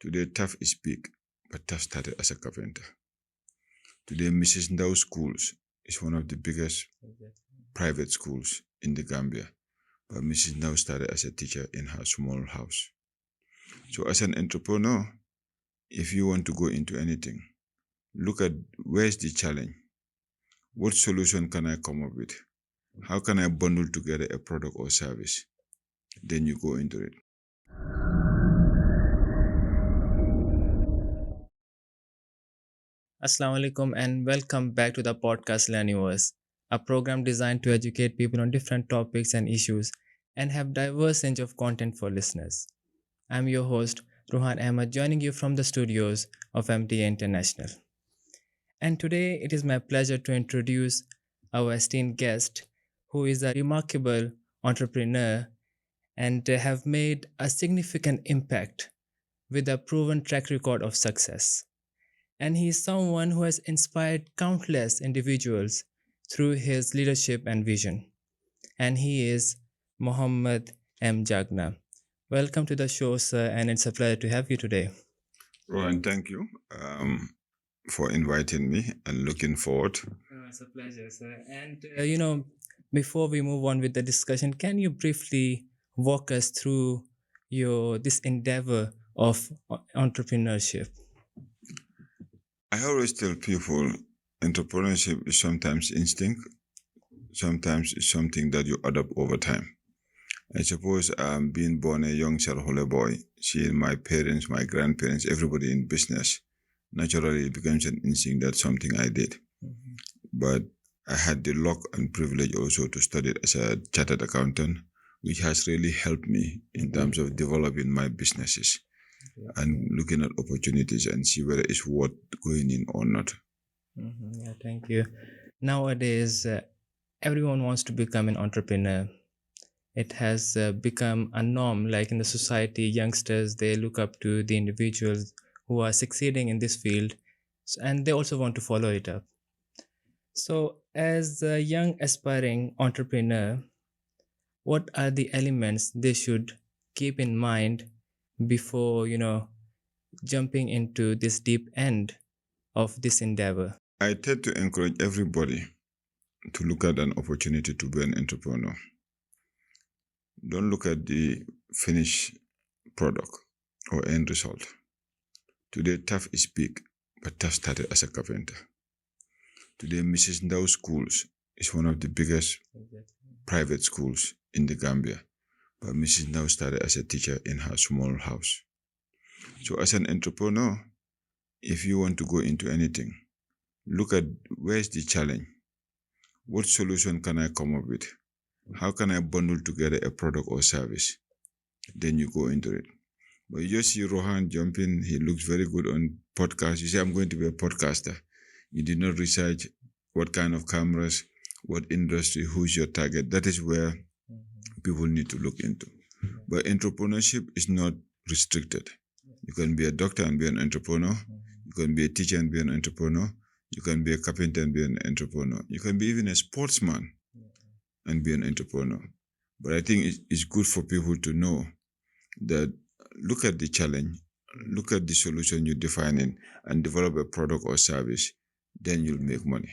Today, Tough is big, but Tough started as a carpenter. Today, Mrs. Ndao Schools is one of the biggest private schools in the Gambia, but Mrs. Ndao started as a teacher in her small house. So as an entrepreneur, if you want to go into anything, look at where's the challenge? What solution can I come up with? How can I bundle together a product or service? Then you go into it. Assalamu alaikum and welcome back to the podcast Learniverse, a program designed to educate people on different topics and issues and have diverse range of content for listeners. I'm your host Ruhan Ahmed, joining you from the studios of MTA International. And today it is my pleasure to introduce our esteemed guest who is a remarkable entrepreneur and have made a significant impact with a proven track record of success. And he is someone who has inspired countless individuals through his leadership and vision. And he is Mohammed M. Jagna. Welcome to the show, sir, and it's a pleasure to have you today. Rohan, thank you for inviting me and looking forward. It's a pleasure, sir. And before we move on with the discussion, can you briefly walk us through your this endeavor of entrepreneurship? I always tell people entrepreneurship is sometimes instinct, sometimes it's something that you adopt over time. I suppose being born a young shareholder boy, seeing my parents, my grandparents, everybody in business, naturally it becomes an instinct. That's something I did. Mm-hmm. But I had the luck and privilege also to study as a chartered accountant, which has really helped me in terms of developing my businesses and looking at opportunities and see whether it's worth going in or not. Mm-hmm. Yeah, thank you. Nowadays, everyone wants to become an entrepreneur. It has become a norm, like in the society, youngsters, they look up to the individuals who are succeeding in this field, and they also want to follow it up. So, as a young aspiring entrepreneur, what are the elements they should keep in mind before, jumping into this deep end of this endeavor? I tend to encourage everybody to look at an opportunity to be an entrepreneur. Don't look at the finished product or end result. Today, Tough is big, but Tough started as a carpenter. Today, Mrs. Ndao Schools is one of the biggest private schools in the Gambia, but Mrs. Ndao started as a teacher in her small house. So as an entrepreneur, if you want to go into anything, look at where's the challenge? What solution can I come up with? How can I bundle together a product or service? Then you go into it. But you just see Rohan jumping, he looks very good on podcasts. You say, I'm going to be a podcaster. You did not research what kind of cameras, what industry, who's your target. That is where people need to look into. But entrepreneurship is not restricted. You can be a doctor and be an entrepreneur. You can be a teacher and be an entrepreneur. You can be a carpenter and be an entrepreneur. You can be even a sportsman and be an entrepreneur. But I think it's good for people to know that look at the challenge, look at the solution you're defining, and develop a product or service. Then you'll make money.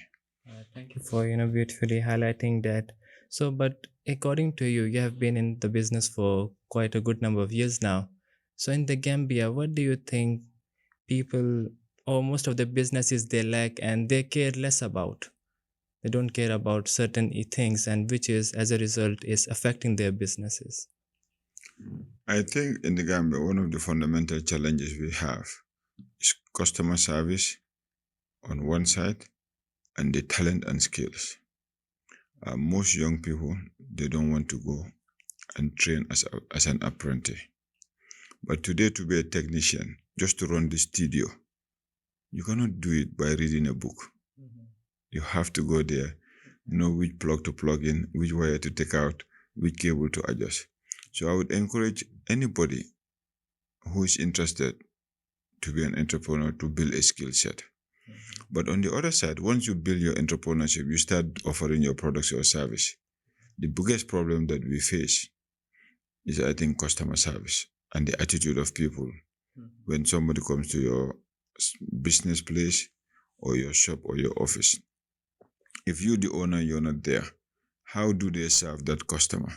Thank you for beautifully highlighting that. So, but according to you, you have been in the business for quite a good number of years now. So, in the Gambia, what do you think people or most of the businesses they lack and they care less about? They don't care about certain things, and which is as a result is affecting their businesses. I think in the Gambia, one of the fundamental challenges we have is customer service on one side and the talent and skills. Most young people, they don't want to go and train as an apprentice. But today, to be a technician, just to run the studio, you cannot do it by reading a book. Mm-hmm. You have to go there, know which plug to plug in, which wire to take out, which cable to adjust. So I would encourage anybody who is interested to be an entrepreneur to build a skill set. Mm-hmm. But on the other side, once you build your entrepreneurship, you start offering your products or service. The biggest problem that we face is, I think, customer service and the attitude of people when somebody comes to your business place or your shop or your office. If you, the owner, you're not there, how do they serve that customer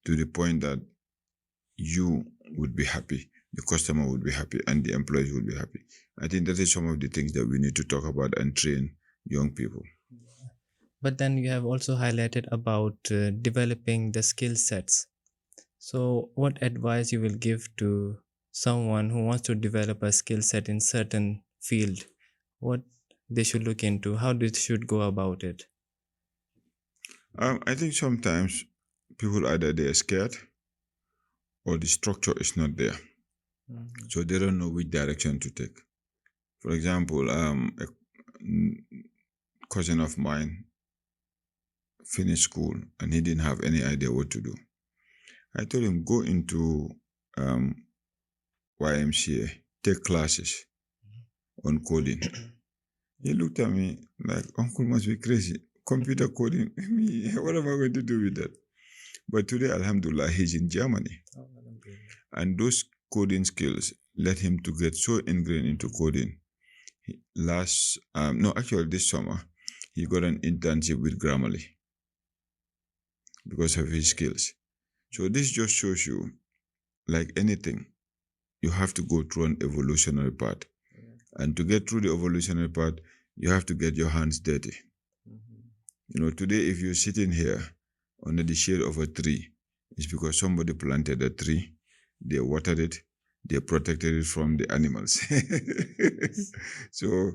to the point that you would be happy, the customer would be happy, and the employees would be happy? I think that is some of the things that we need to talk about and train young people. But then you have also highlighted about developing the skill sets. So, what advice you will give to someone who wants to develop a skill set in certain field? What they should look into? How they should go about it? I think sometimes people either they are scared or the structure is not there, so they don't know which direction to take. For example, a cousin of mine finished school and he didn't have any idea what to do. I told him, go into YMCA, take classes on coding. He looked at me like, Uncle must be crazy. Computer coding, me, what am I going to do with that? But today, Alhamdulillah, he's in Germany. And those coding skills led him to get so ingrained into coding. This summer, he got an internship with Grammarly because of his skills. So this just shows you, like anything, you have to go through an evolutionary path. And to get through the evolutionary path, you have to get your hands dirty. Today, if you're sitting here under the shade of a tree, it's because somebody planted a tree, they watered it, they protected it from the animals. So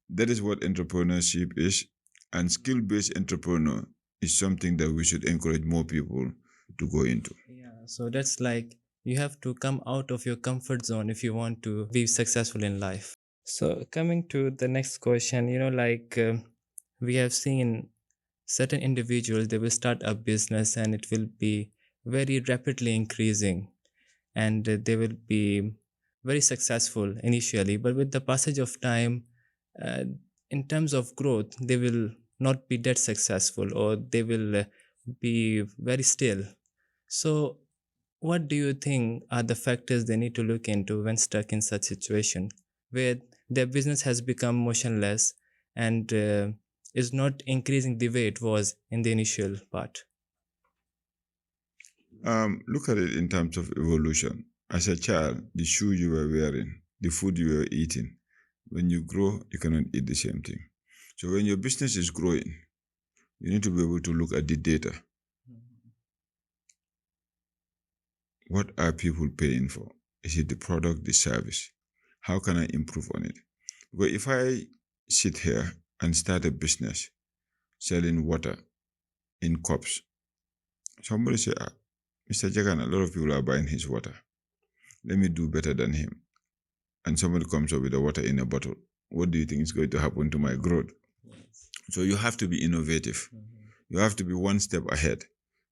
that is what entrepreneurship is. And skill-based entrepreneur is something that we should encourage more people to go into. Yeah, so that's like you have to come out of your comfort zone if you want to be successful in life. So, coming to the next question, we have seen certain individuals, they will start a business and it will be very rapidly increasing, and they will be very successful initially, but with the passage of time, uh, in terms of growth, they will not be that successful, or they will be very still. So what do you think are the factors they need to look into when stuck in such situation where their business has become motionless and is not increasing the way it was in the initial part? Look at it in terms of evolution. As a child, the shoe you were wearing, the food you were eating, when you grow, you cannot eat the same thing. So when your business is growing, you need to be able to look at the data. What are people paying for? Is it the product, the service? How can I improve on it? Because if I sit here and start a business selling water in cups, somebody say, Mr. Jagan, a lot of people are buying his water. Let me do better than him. And somebody comes up with the water in a bottle. What do you think is going to happen to my growth? Yes. So you have to be innovative. You have to be one step ahead,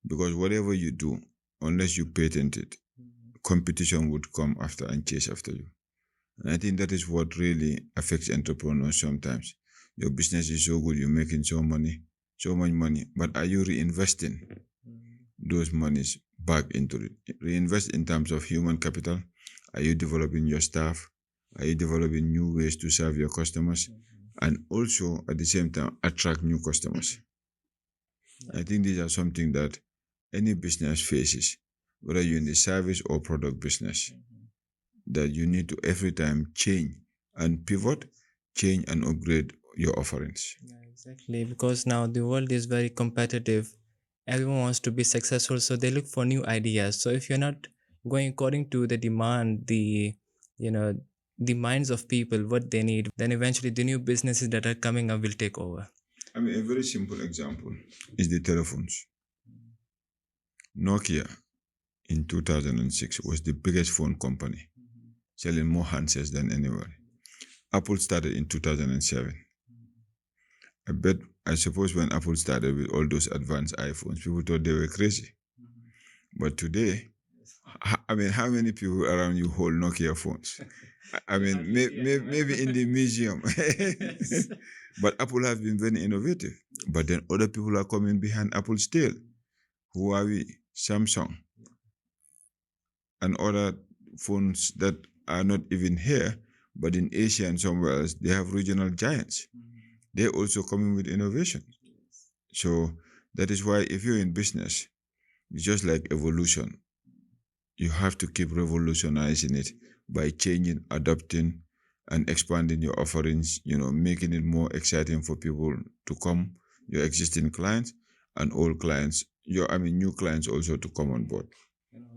because whatever you do, unless you patent it, competition would come after and chase after you. And I think that is what really affects entrepreneurs sometimes. Your business is so good, you're making so much money, but are you reinvesting those monies back into it? Reinvest in terms of human capital. Are you developing your staff? Are you developing new ways to serve your customers? And also, at the same time, attract new customers. I think these are something that any business faces, whether you're in the service or product business, that you need to every time change and pivot, change and upgrade your offerings. Yeah, exactly. Because now the world is very competitive. Everyone wants to be successful, so they look for new ideas. So if you're not going according to the demand, you know, the minds of people, what they need, then eventually the new businesses that are coming up will take over. I mean, a very simple example is the telephones. Nokia in 2006 was the biggest phone company, selling more handsets than anywhere. Apple started in 2007. I suppose when Apple started with all those advanced iPhones, people thought they were crazy. But today, I mean, how many people around you hold Nokia phones? I mean, maybe in the museum. But Apple has been very innovative. But then other people are coming behind Apple still. Huawei, Samsung, and other phones that are not even here, but in Asia and somewhere else, they have regional giants. They're also coming with innovation. So that is why if you're in business, it's just like evolution. You have to keep revolutionizing it by changing, adapting, and expanding your offerings, making it more exciting for people to come, your existing clients and old clients, new clients also to come on board.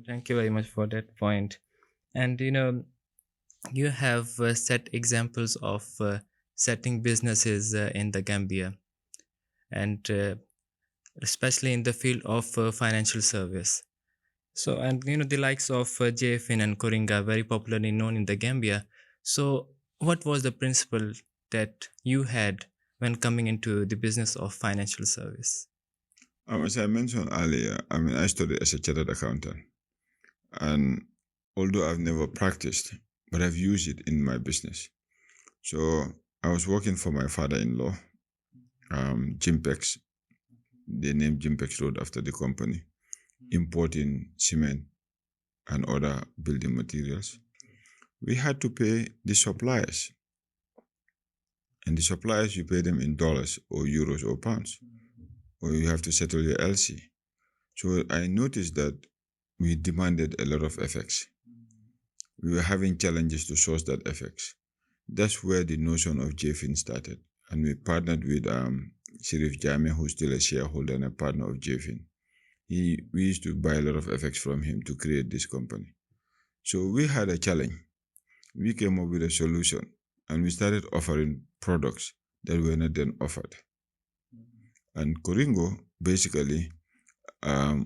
Thank you very much for that point. And you have set examples of setting businesses in the Gambia, and especially in the field of financial service. So, and the likes of JFIN and Koringa are very popularly known in the Gambia. So, what was the principle that you had when coming into the business of financial service? As I mentioned earlier, I studied as a chartered accountant, and although I've never practiced, but I've used it in my business. So I was working for my father-in-law, Jimpex. They named Jimpex Road after the company, importing cement and other building materials. We had to pay the suppliers, and the suppliers, you pay them in dollars or euros or pounds, or you have to settle your LC. So I noticed that we demanded a lot of FX. We were having challenges to source that FX. That's where the notion of JFIN started. And we partnered with Shirif Jame, who's still a shareholder and a partner of JFIN. We used to buy a lot of FX from him to create this company. So we had a challenge. We came up with a solution, and we started offering products that were not then offered. And Coringo, basically,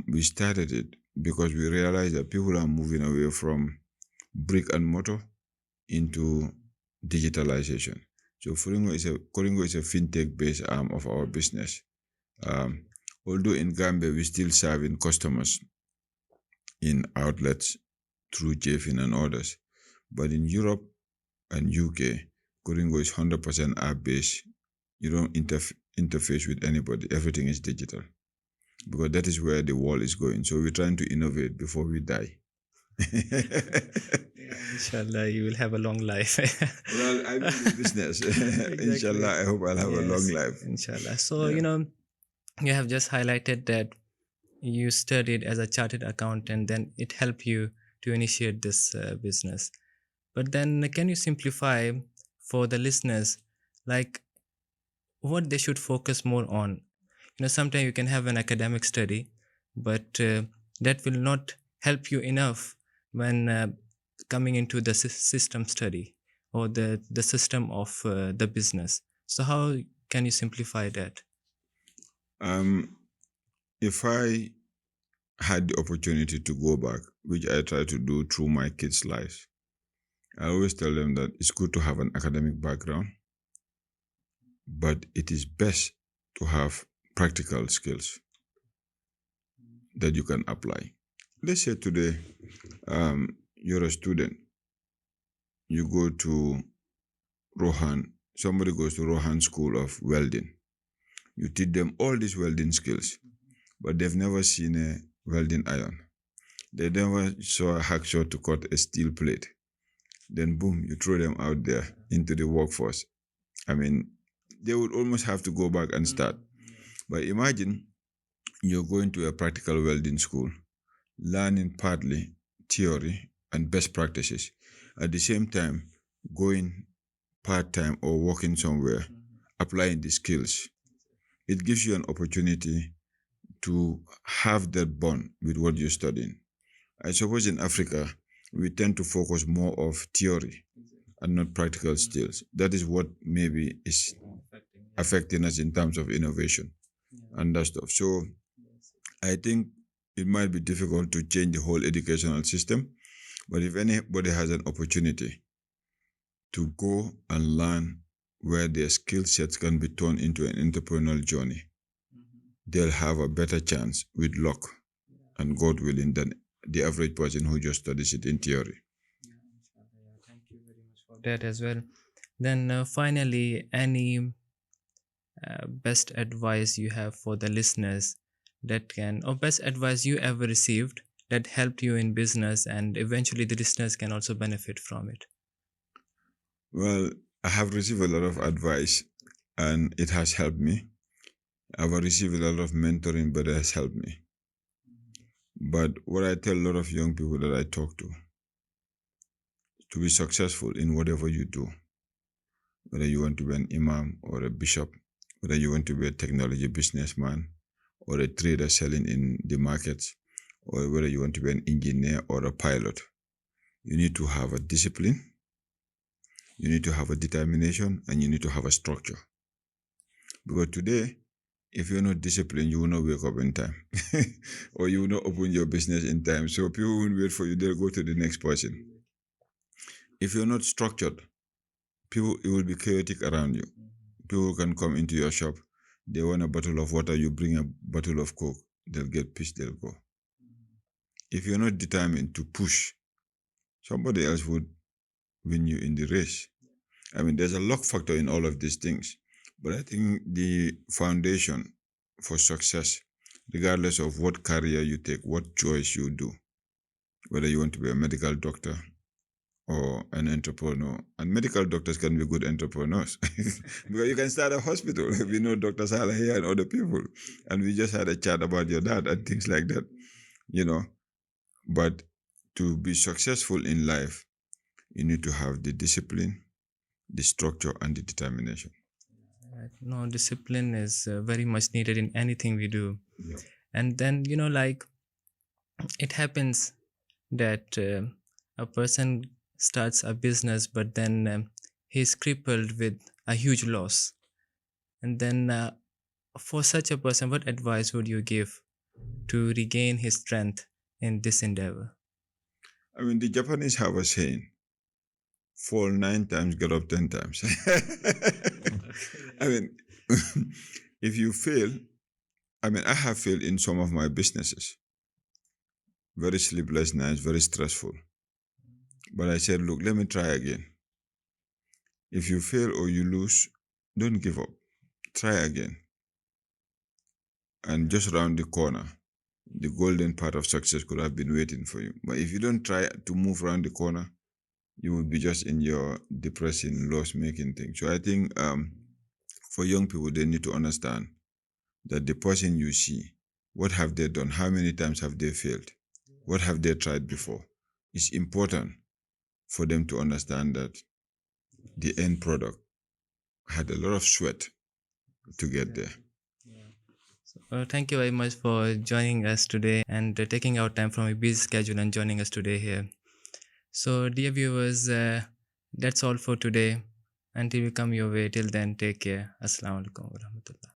we started it because we realized that people are moving away from brick and mortar into digitalization. So Coringo is a fintech-based arm of our business. Although in Gambia we still serving customers in outlets through JFIN and others, but in Europe and UK, Coringo is 100% app-based. You don't interface with anybody. Everything is digital, because that is where the world is going. So we're trying to innovate before we die. Inshallah, you will have a long life. Well, I'm in the business. Exactly. Inshallah, I hope I'll have a long life. Inshallah. So, Yeah. you have just highlighted that you studied as a chartered accountant, then it helped you to initiate this business. But then, can you simplify for the listeners, like what they should focus more on? Sometimes you can have an academic study, but that will not help you enough when coming into the system study or the system of the business. So how can you simplify that? If I had the opportunity to go back, which I try to do through my kids' lives, I always tell them that it's good to have an academic background, but it is best to have practical skills that you can apply. Let's say today, you're a student, you go to Rohan, somebody goes to Rohan School of Welding. You teach them all these welding skills, but they've never seen a welding iron. They never saw a hacksaw to cut a steel plate. Then boom, you throw them out there into the workforce. They would almost have to go back and start. But imagine you're going to a practical welding school, learning partly theory and best practices. At the same time, going part-time or working somewhere, applying the skills. It gives you an opportunity to have that bond with what you're studying. I suppose in Africa, we tend to focus more of theory and not practical skills. That is what maybe is affecting us in terms of innovation and that stuff. So I think it might be difficult to change the whole educational system, but if anybody has an opportunity to go and learn where their skill sets can be turned into an entrepreneurial journey, they'll have a better chance with luck and God willing than the average person who just studies it in theory. Thank you very much for that as well. Then finally, any best advice you have for the listeners or best advice you ever received that helped you in business and eventually the listeners can also benefit from it? Well, I have received a lot of advice and it has helped me. I've received a lot of mentoring, but it has helped me. But what I tell a lot of young people that I talk to be successful in whatever you do, whether you want to be an imam or a bishop, whether you want to be a technology businessman or a trader selling in the markets, or whether you want to be an engineer or a pilot, you need to have a discipline, you need to have a determination, and you need to have a structure. Because today, if you're not disciplined, you will not wake up in time, or you will not open your business in time. So people won't wait for you; they'll go to the next person. If you're not structured, people, it will be chaotic around you. People can come into your shop, they want a bottle of water, you bring a bottle of Coke, they'll get pissed, they'll go. If you're not determined to push, somebody else would win you in the race. I mean, there's a luck factor in all of these things, but I think the foundation for success, regardless of what career you take, what choice you do, whether you want to be a medical doctor or an entrepreneur, and medical doctors can be good entrepreneurs because you can start a hospital. We know Dr. Salah here and other people, and we just had a chat about your dad and things like that, you know. But to be successful in life, you need to have the discipline, the structure, and the determination. No, discipline is very much needed in anything we do. Yeah. And then, like it happens that a person starts a business, but then he's crippled with a huge loss. And then, for such a person, what advice would you give to regain his strength in this endeavor? I mean, the Japanese have a saying, fall 9 times, get up 10 times. I mean, if you fail, I mean, I have failed in some of my businesses. Very sleepless nights, very stressful. But I said, look, let me try again. If you fail or you lose, don't give up. Try again. And just around the corner, the golden part of success could have been waiting for you. But if you don't try to move around the corner, you will be just in your depressing, loss-making thing. So I think for young people, they need to understand that the person you see, what have they done? How many times have they failed? What have they tried before? It's important for them to understand that the end product had a lot of sweat to get there. Thank you very much for joining us today and taking out time from your busy schedule and joining us today here. So, dear viewers, that's all for today. Until we come your way, till then, take care. Assalamu alaikum warahmatullah.